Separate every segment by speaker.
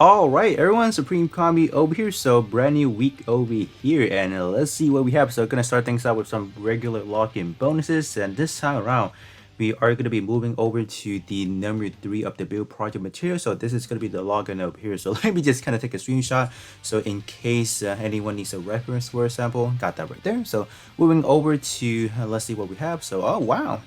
Speaker 1: Alright, everyone, Supreme Kami over here, so brand new week over here, and let's see what we have. So gonna start things out with some regular lock-in bonuses, and this time around, we are gonna be moving over to the number 3 of the build project material. So this is gonna be the login over here. So let me just kind of take a screenshot, so in case anyone needs a reference for example, got that right there. So moving over to, let's see what we have. So, oh wow.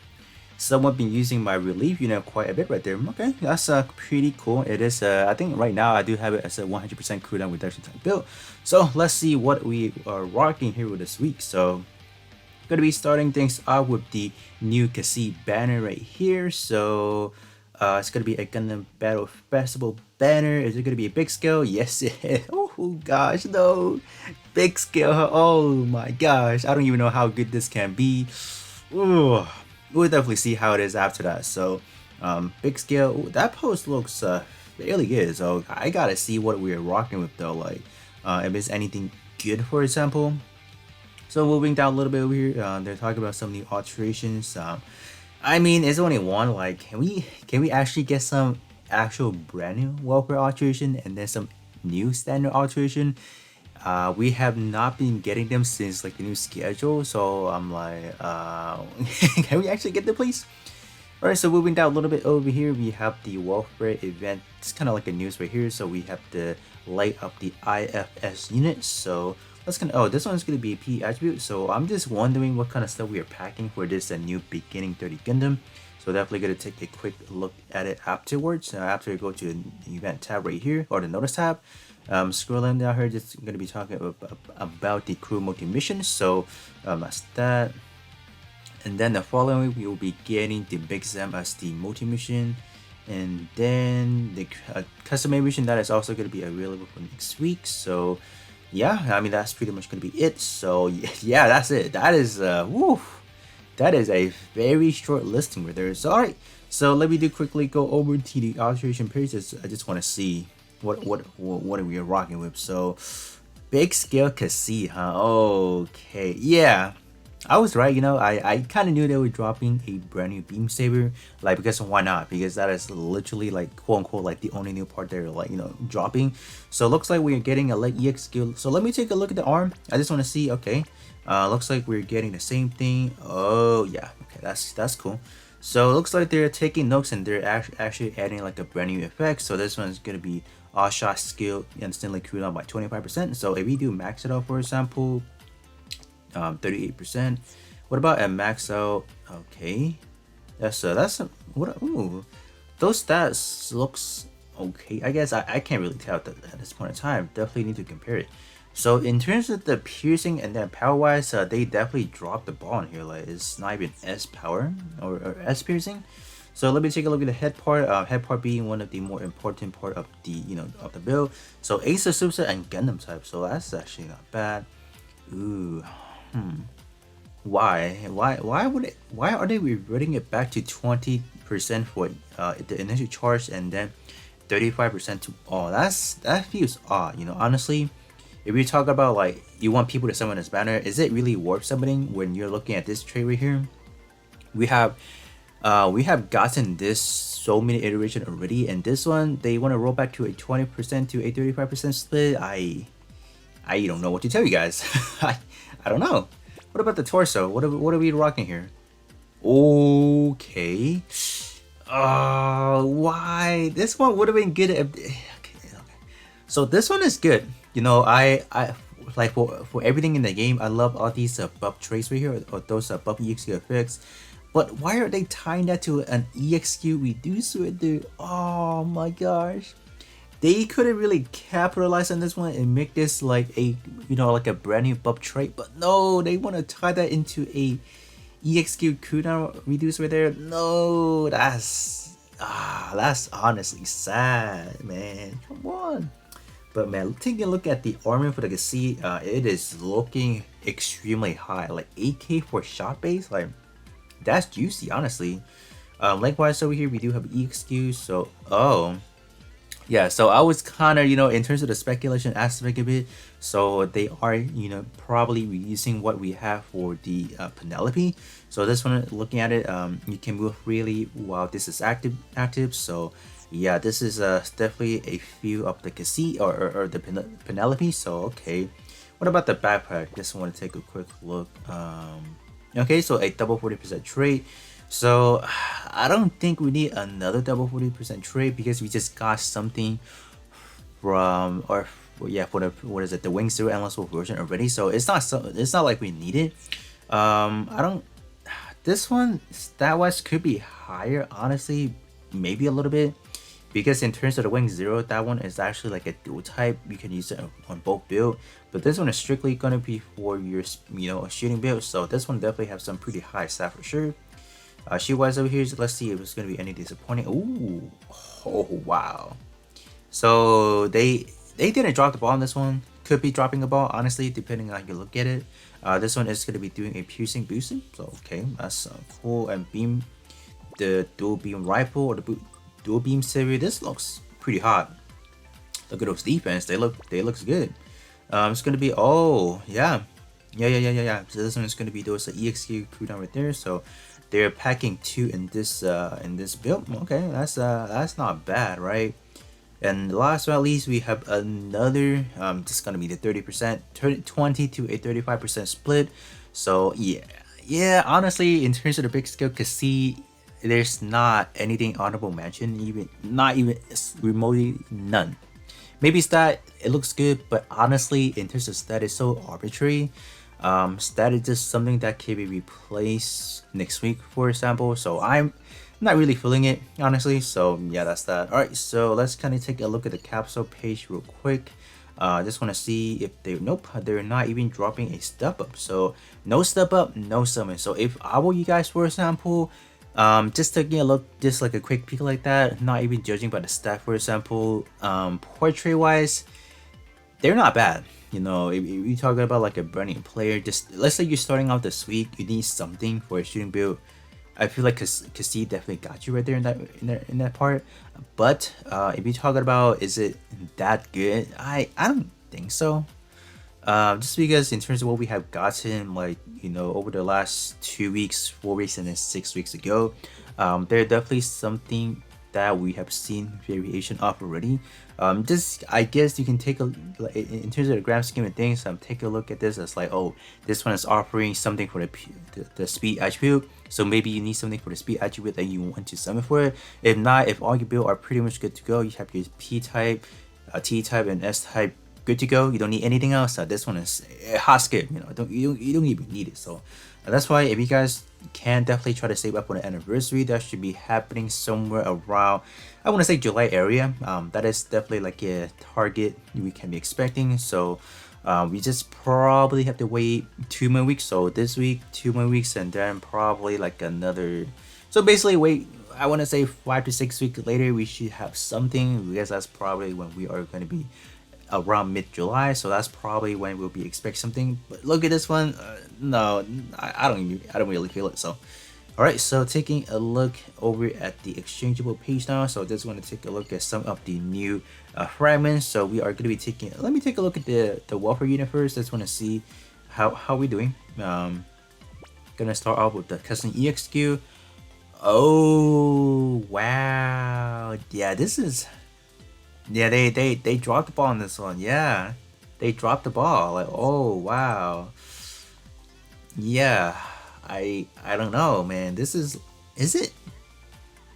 Speaker 1: Someone been using my relief unit quite a bit right there. Okay, that's pretty cool. It is, I think right now I do have it as a 100% cooldown reduction type build. So let's see what we are rocking here with this week. So gonna be starting things off with the new Kasi banner right here. So it's gonna be a Gundam Battle Festival banner. Is it gonna be a big scale? Yes it is. Oh gosh, no. Big scale. Oh my gosh. I don't even know how good this can be. Ooh, we'll definitely see how it is after that. So, big scale. Ooh, that post looks really good. So I gotta see what we're rocking with though. Like, if it's anything good, for example. So moving down a little bit over here, they're talking about some new alterations. I mean, it's only one. Like, can we actually get some actual brand new welfare alteration and then some new standard alteration? We have not been getting them since like the new schedule, so I'm like, can we actually get them, please? All right, so moving down a little bit over here, we have the welfare event. It's kind of like a news right here. So we have the light up the IFS unit. So let's oh, this one's gonna be a P attribute. So I'm just wondering what kind of stuff we are packing for this new beginning 30 Gundam. So definitely gonna take a quick look at it afterwards. After we go to the event tab right here, or the notice tab. Scrolling down here, just gonna be talking about the crew multi mission. So that's that. And then the following week, we will be getting the Big Zam as the multi mission. And then the custom mission that is also going to be available for next week. So yeah, I mean that's pretty much going to be it. So yeah, that's it. That is woo, that is a very short listing right there. So alright, so let me do quickly go over to the alteration pages. I just want to see what are we rocking with. So big scale Kasi, huh? Okay, yeah. I was right, I kind of knew they were dropping a brand new beam saber, like, because why not? Because that is literally like quote unquote like the only new part they're like dropping. So it looks like we're getting a light EX skill. So let me take a look at the arm. I just want to see. Okay, looks like we're getting the same thing. Oh yeah, okay, that's cool. So it looks like they're taking notes and they're actually adding like a brand new effect. So this one's gonna be all shot skill instantly cooldown by 25%. So if we do max it out, for example, 38%. What about a max out? Okay, that's what? Ooh, those stats looks okay. I guess I can't really tell at this point in time. Definitely need to compare it. So in terms of the piercing and then power wise, they definitely dropped the ball in here. Like it's not even S power or S piercing. So let me take a look at the head part. Head part being one of the more important part of the of the build. So Ace of Superset and Gundam type. So that's actually not bad. Ooh. Why would it? Why are they reverting it back to 20% for the initial charge and then 35% to all? That feels odd. Honestly, if we talk about like you want people to summon this banner, is it really worth summoning when you're looking at this trait right here? We have gotten this so many iterations already, and this one they want to roll back to a 20% to a 35% split. I don't know what to tell you guys. I don't know. What about the torso? What are we rocking here? Okay. Why? This one would have been good. Okay. So this one is good. I like for everything in the game. I love all these buff traits right here, or those buff EXQ effects. But why are they tying that to an EXQ reducer, dude? Oh my gosh. They couldn't really capitalize on this one and make this like a like a brand new buff trait, but no, they want to tie that into a EXQ cooldown reducer right there. No, that's honestly sad, man. Come on. But man, taking a look at the armor for the Kasi, it is looking extremely high, like 8K for shot base. Like that's juicy, honestly. Likewise over here we do have EXQ. So yeah, so I was kind of, in terms of the speculation aspect of it, so they are, probably reusing what we have for the Penelope. So this one, looking at it, you can move freely while this is active. So Yeah, this is definitely a few of the Cassie or the Penelope. So okay, what about the backpack? Just want to take a quick look. Okay, so a double 40% trade. So I don't think we need another double 40% trade because we just got something from or yeah for the what is it, the Wing Zero Endless Wolf version already. So it's not like we need it. I don't. This one stat wise could be higher, honestly, maybe a little bit, because in terms of the Wing Zero, that one is actually like a dual type. You can use it on both build, but this one is strictly gonna be for your a shooting build. So this one definitely have some pretty high stat for sure. Shoot wise over here, so let's see if it's gonna be any disappointing. Ooh, oh wow. So they didn't drop the ball on this one. Could be dropping a ball, honestly, depending on how you look at it. This one is going to be doing a piercing boosting, so okay, that's cool. And beam, the dual beam rifle or the dual beam series. This looks pretty hot. Look at those defense. They looks good. It's going to be yeah. So this one is going to be those EXQ cooldown right there. So they're packing 2 in this build. Okay, that's not bad, right? And last but not least, we have another, just gonna be the 30%, 20 to a 35% split. So yeah, honestly, in terms of the big scale, cause see, there's not anything honorable mention, not even remotely none. Maybe stat, it looks good, but honestly, in terms of stat, it's so arbitrary. Stat is just something that can be replaced next week, for example. So I'm not really feeling it, honestly. So yeah, that's that. All right, so let's kind of take a look at the capsule page real quick. Just want to see if they're not even dropping a step up. So no step up, no summon. So if I were you guys, for example, just taking a look, just like a quick peek like that, not even judging by the stat, for example, portrait wise, they're not bad. If you're talking about like a brand player, just let's say you're starting out this week, you need something for a shooting build. I feel like Cassie definitely got you right there in that part. But if you're talking about is it that good, I don't think so. Just because in terms of what we have gotten, like over the last 2 weeks, 4 weeks, and then 6 weeks ago, there definitely something that we have seen variation of already. Just I guess you can take a like, in terms of the grand scheme of things, take a look at this as like, oh, this one is offering something for the speed attribute. So maybe you need something for the speed attribute that you want to summon for it. If not, if all your build are pretty much good to go, you have your P type, T type, and S type good to go. You don't need anything else. This one is a hot skip. You don't even need it. So that's why if you guys can definitely try to save up for the anniversary, that should be happening somewhere around, I want to say July area. That is definitely like a target we can be expecting. So we just probably have to wait 2 more weeks. So this week, 2 more weeks, and then probably like another. So basically, wait. I want to say 5 to 6 weeks later, we should have something, because that's probably when we are going to be around mid-July. So that's probably when we'll be expect something. But look at this one. No, I don't really feel it. So. Alright, so taking a look over at the exchangeable page now. So just want to take a look at some of the new fragments. So we are going to be taking, let me take a look at the welfare unit first. Just want to see how we doing. Gonna start off with the custom EXQ. Oh wow, yeah, this is, yeah, they dropped the ball on this one. Yeah, they dropped the ball. Like, oh wow, yeah. I don't know, man. This is it?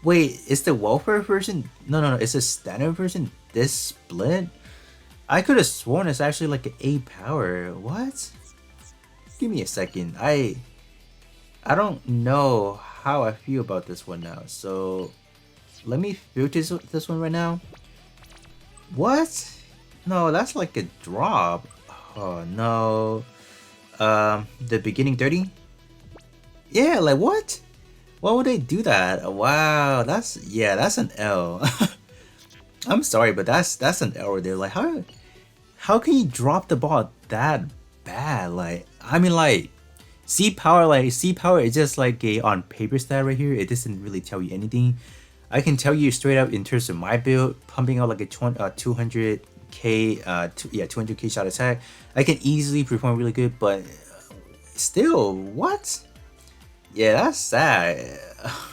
Speaker 1: Wait, is the welfare version? No. It's a standard version. This split? I could have sworn it's actually like an 8 power. What? Give me a second. I don't know how I feel about this one now. So let me filter this one right now. What? No, that's like a drop. Oh no. The beginning 30. Yeah, like what? Why would they do that? Wow, that's an L. I'm sorry, but that's an error there. Like how can you drop the ball that bad? Like, I mean, like C power is just like a on paper stat right here. It doesn't really tell you anything. I can tell you straight up in terms of my build, pumping out like a 200k 200k shot attack, I can easily perform really good, but still, what? Yeah, that's sad.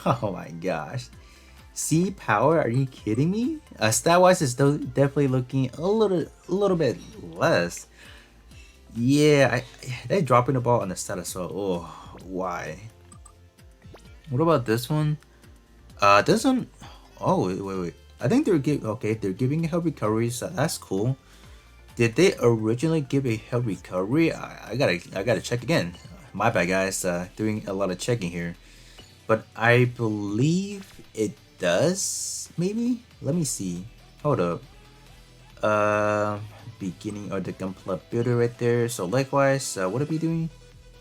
Speaker 1: Oh my gosh. C power? Are you kidding me? Stat wise, is still definitely looking a little bit less. Yeah, they're dropping the ball on the stat as well. Oh, why? What about this one? This one. Oh, wait. I think they're giving a health recovery, so that's cool. Did they originally give a health recovery? I gotta check again. My bad, guys. Doing a lot of checking here, but I believe it does. Maybe. Let me see. Hold up. Uh, Beginning of the gameplay builder right there. So likewise, what are we doing?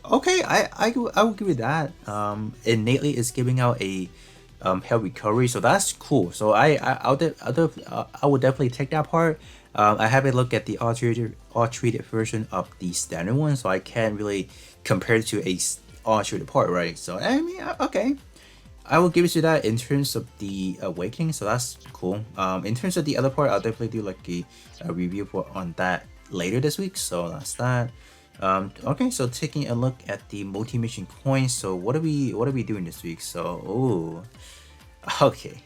Speaker 1: Okay, I will give you that. Innately is giving out a health recovery, so that's cool. So I will definitely take that part. I haven't looked at the all treated version of the standard one, so I can't really compare it to a all treated part, right? So I mean, okay, I will give it to that in terms of the awakening, so that's cool. In terms of the other part, I'll definitely do like a review on that later this week. So that's that. Okay, so taking a look at the multi-mission coins. So what are we doing this week? So okay,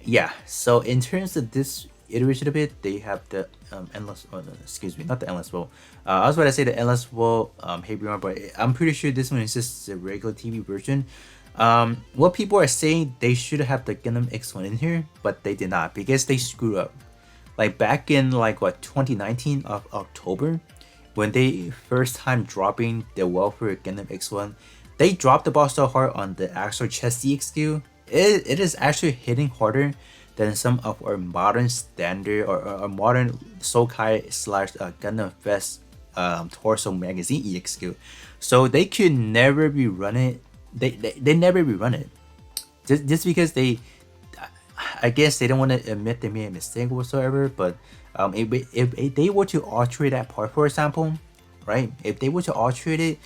Speaker 1: yeah. So in terms of this iteration of it, they have the endless. Oh, no, excuse me, not the endless world. I was about to say the endless world Habion, but I'm pretty sure this one is just the regular TV version. What people are saying, they should have the Gundam X1 in here, but they did not because they screwed up. Like back in like what 2019 of October, when they first time dropping the welfare Gundam X1, they dropped the ball so hard on the actual chest DXQ. It is actually hitting harder than some of our modern standard or modern Sokai slash Gundam Fest torso magazine EXQ. So they could never be running. They never rerun it. Just because I guess they don't want to admit they made a mistake whatsoever. But if they were to alterate that part, for example, right? If they were to alterate it,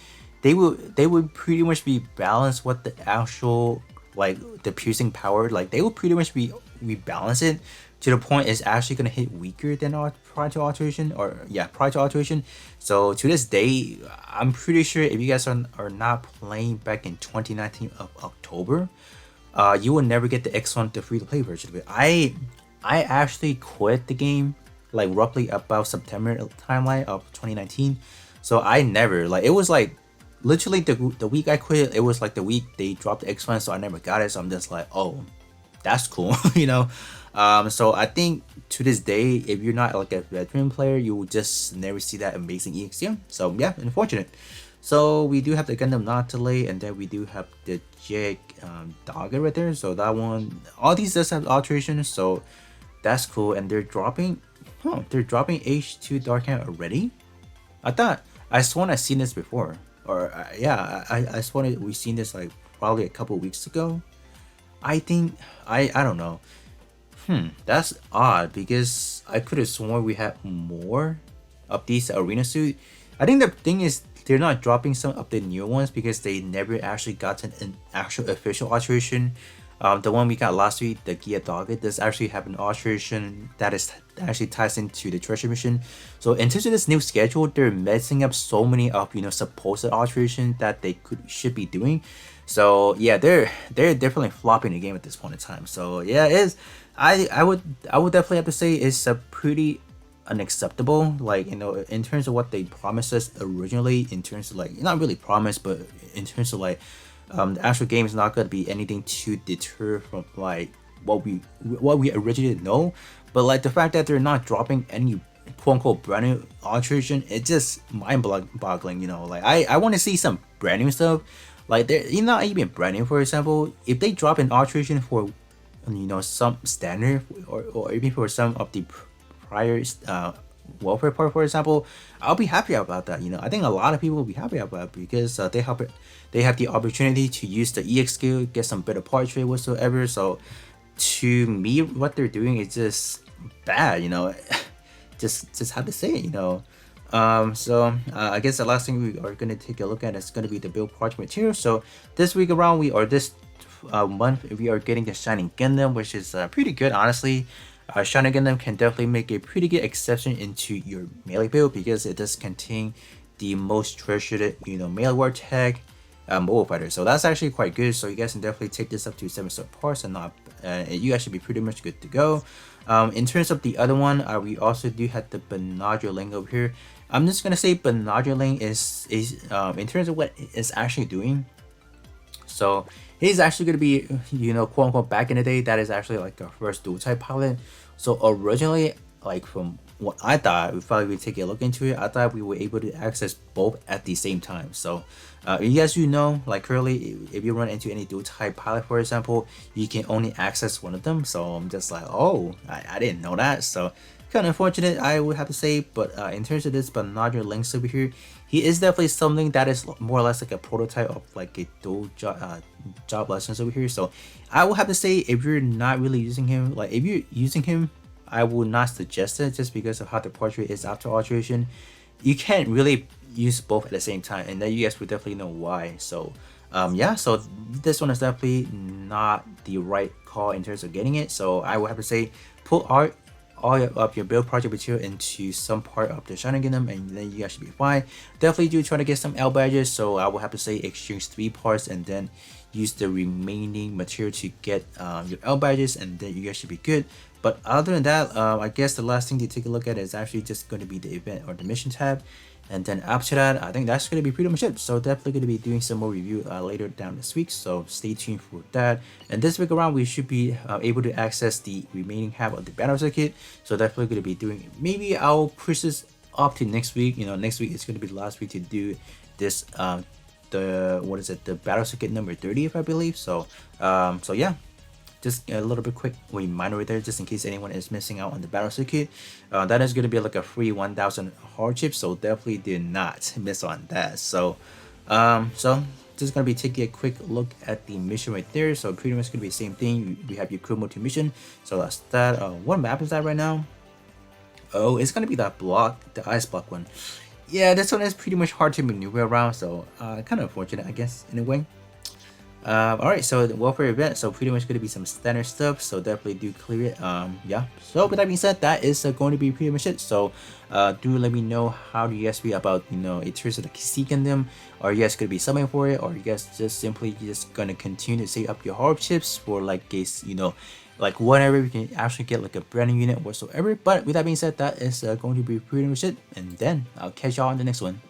Speaker 1: they would pretty much be balanced what the actual like the piercing power, like they would pretty much be rebalance it to the point it's actually gonna hit weaker than our prior to alteration, or yeah, prior to alteration. So to this day, I'm pretty sure if you guys are not playing back in 2019 of October, you will never get the X1 the free to play version of it. I actually quit the game like roughly about September timeline of 2019. So I never, like, it was like literally the week I quit, it was like the week they dropped the X1, so I never got it. So I'm just like, oh, that's cool, you know. So I think to this day, if you're not like a veteran player, you will just never see that amazing EXM. So yeah, unfortunate. So we do have the Gundam Nautilus, and then we do have the Jake Dogger right there. So that one, all these does have alterations, so that's cool. And they're dropping H2 Dark Hand already. I sworn I seen this before, or yeah, I sworn we seen this like probably a couple weeks ago. I think I don't know. That's odd because I could have sworn we had more of these arena suit. I think the thing is they're not dropping some of the new ones because they never actually got an actual official alteration. The one we got last week, the Gia Dog, it does actually have an alteration that actually ties into the treasure mission. So in terms of this new schedule, they're messing up so many of supposed alteration that they should be doing. So yeah, they're definitely flopping the game at this point in time. So yeah, it is. I would definitely have to say it's a pretty unacceptable, like, in terms of what they promised us originally, in terms of like, not really promised, but in terms of like the actual game is not going to be anything to deter from like what we originally know. But like the fact that they're not dropping any quote unquote brand new alteration, it's just mind boggling. Like I want to see some brand new stuff. Like they're not even brand new. For example, if they drop an alteration for some standard, or even for some of the prior welfare part, for example, I'll be happy about that. I think a lot of people will be happy about it because they have the opportunity to use the EX skill, get some better part trade whatsoever. So to me, what they're doing is just bad. Just have to say it. So I guess the last thing we are going to take a look at is going to be the build project material. So this week around, this month, we are getting the Shining Gundam, which is pretty good, honestly. Shining Gundam can definitely make a pretty good exception into your melee build because it does contain the most treasured melee war tag. mobile fighter. So that's actually quite good. So you guys can definitely take this up to 7-star parts and not, you guys should be pretty much good to go. In terms of the other one, we also do have the Benadryl over here. I'm just gonna say Benadryl is in terms of what it's actually doing. So he's actually gonna be, quote unquote, back in the day, that is actually like a first dual type pilot. So originally, like from what I thought, we probably would take a look into it. I thought we were able to access both at the same time. So as you know, like currently, if you run into any dual type pilot, for example, you can only access one of them. So I'm just like, oh, I didn't know that. So kind of unfortunate, I would have to say. But in terms of this Bernardo Lynx over here, he is definitely something that is more or less like a prototype of like a dual job lessons over here. So I will have to say, if you're not really using him, like if you're using him, I would not suggest it, just because of how the portrait is after alteration. You can't really use both at the same time, and then you guys would definitely know why. So yeah, so this one is definitely not the right call in terms of getting it. So I would have to say, put all of your build project material into some part of the Shining Gundam, and then you guys should be fine. Definitely do try to get some L badges. So I will have to say, exchange 3 parts and then use the remaining material to get your L badges, and then you guys should be good. But other than that, I guess the last thing to take a look at is actually just going to be the event or the mission tab. And then after that, I think that's going to be pretty much it. So definitely going to be doing some more review later down this week. So stay tuned for that. And this week around, we should be able to access the remaining half of the battle circuit. So definitely going to be doing, maybe I'll push this up to next week. Next week is going to be the last week to do this, the battle circuit number 30, if I believe. So yeah. Just a little bit quick reminder there, just in case anyone is missing out on the battle circuit. That is going to be like a free 1000 hardship, so definitely do not miss on that. So just going to be taking a quick look at the mission right there. So pretty much going to be the same thing. We have your crew mode 2 mission. So that's that. What map is that right now? Oh, it's going to be that block, the ice block one. Yeah, this one is pretty much hard to maneuver around, so kind of unfortunate, I guess, in a way. Alright, so the welfare event, so pretty much going to be some standard stuff, so definitely do clear it. Yeah, so with that being said, that is going to be pretty much it. So do let me know how do you guys feel about, in terms of the Sea Gundam. Are you guys going to be subbing for it, or are you guys just simply just going to continue to save up your hardships for like case, like whenever we can actually get like a brand new unit whatsoever. But with that being said, that is going to be pretty much it, and then I'll catch y'all on the next one.